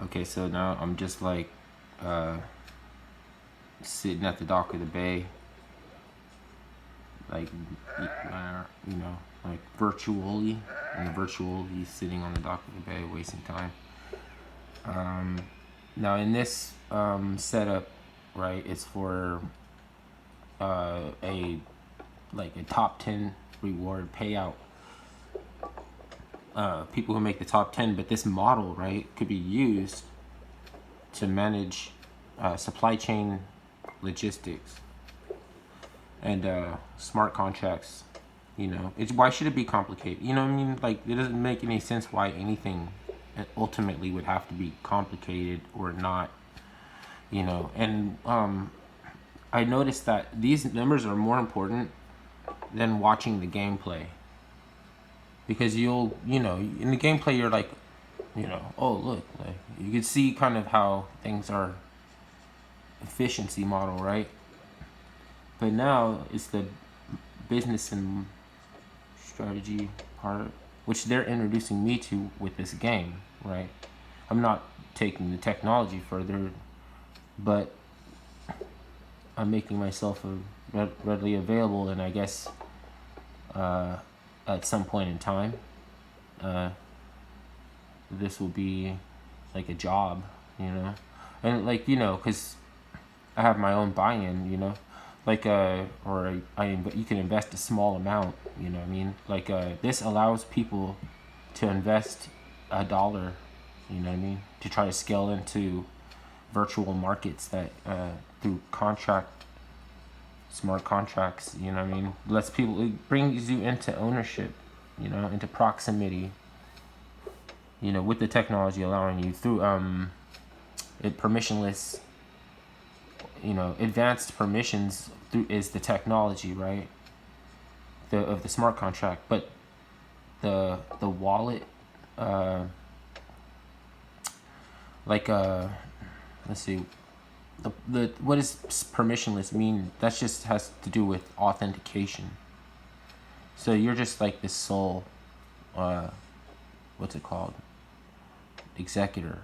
Okay, so now I'm just like uh, sitting at the dock of the bay, like you know, like virtually, and virtually sitting on the dock of the bay, wasting time. Now in this setup, right, it's for a like a top 10 reward payout. People who make the top 10, but this model, right, could be used to manage supply chain logistics and smart contracts. You know, it's why should it be complicated? You know what I mean? Like, it doesn't make any sense why anything ultimately would have to be complicated or not. You know, and I noticed that these numbers are more important than watching the gameplay, because you know, in the gameplay you're like, you know, oh look, like you can see kind of how things are efficiency model, right? But now it's the business and strategy part, which they're introducing me to with this game, right? I'm not taking the technology further, but I'm making myself readily available, and I guess uh, at some point in time, uh, this will be like a job, you know, and like you know, because I have my own buy-in, you know, like or you can invest a small amount, you know what I mean? Like this allows people to invest $1, you know what I mean, to try to scale into virtual markets that through smart contracts, you know what I mean? Lets people, it brings you into ownership, you know, into proximity, you know, with the technology allowing you through it permissionless, you know, advanced permissions through is the technology, right? Of the smart contract, but the wallet, uh, like let's see, the what does permissionless mean? That just has to do with authentication. So you're just like this sole, uh, what's it called? Executor.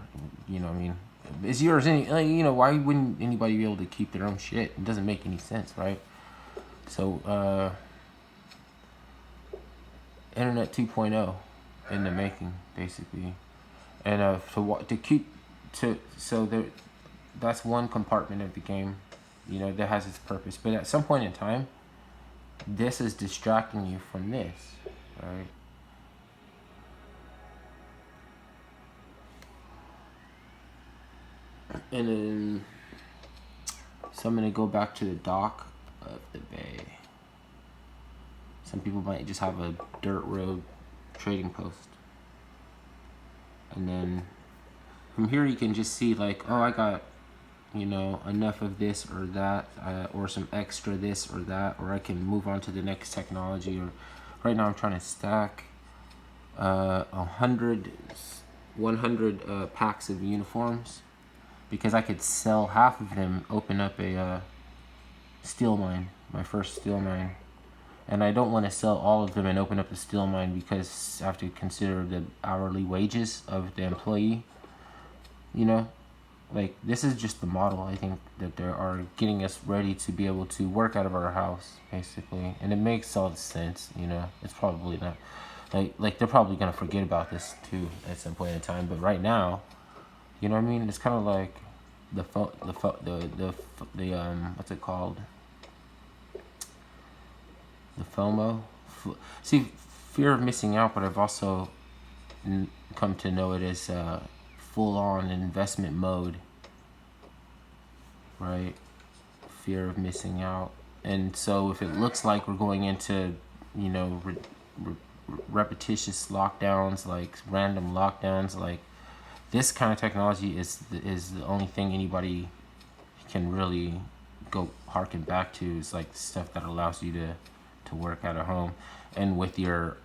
You know what I mean? It's yours. Any like, you know, why wouldn't anybody be able to keep their own shit? It doesn't make any sense, right? So Internet 2.0 in the making, basically. And to keep to so there, that's one compartment of the game, you know, that has its purpose. But at some point in time, this is distracting you from this, right? And then, so I'm gonna go back to the dock of the bay. Some people might just have a dirt road trading post, and then from here you can just see like, oh, I got, you know, enough of this or that, or some extra this or that, or I can move on to the next technology. Or right now I'm trying to stack 100 packs of uniforms, because I could sell half of them, open up a steel mine, my first steel mine. And I don't want to sell all of them and open up a steel mine, because I have to consider the hourly wages of the employee, you know? Like, this is just the model, I think, that they are getting us ready to be able to work out of our house, basically. And it makes all the sense, you know? It's probably not, like they're probably going to forget about this, too, at some point in time. But right now, you know what I mean? It's kind of like what's it called? The FOMO. See, fear of missing out, but I've also come to know it as full on investment mode, right? Fear of missing out. And so if it looks like we're going into, you know, repetitious lockdowns, like random lockdowns, like this kind of technology is the only thing anybody can really go harken back to, is like stuff that allows you to work out of home, and with your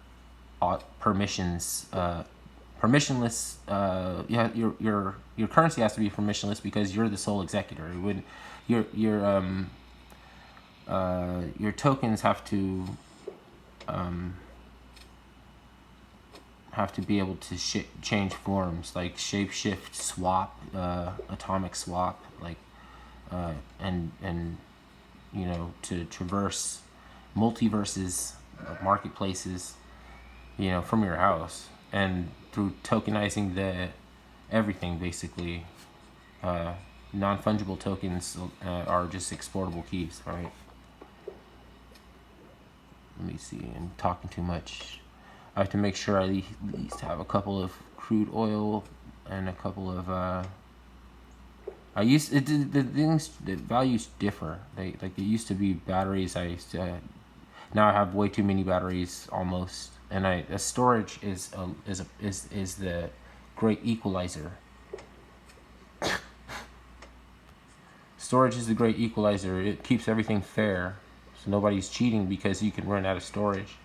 permissions, permissionless. Yeah, your currency has to be permissionless because you're the sole executor. It would your tokens have to have to be able to change forms, like shapeshift swap, atomic swap, like and you know, to traverse multiverses, marketplaces, you know, from your house, and through tokenizing the everything basically. Non-fungible tokens are just exportable keys, right? Let me see, I'm talking too much. I have to make sure I at least have a couple of crude oil and a couple of the things, the values differ. They, like, it used to be batteries. I used to, now I have way too many batteries almost, and storage is the great equalizer. Storage is the great equalizer. It keeps everything fair, so nobody's cheating because you can run out of storage.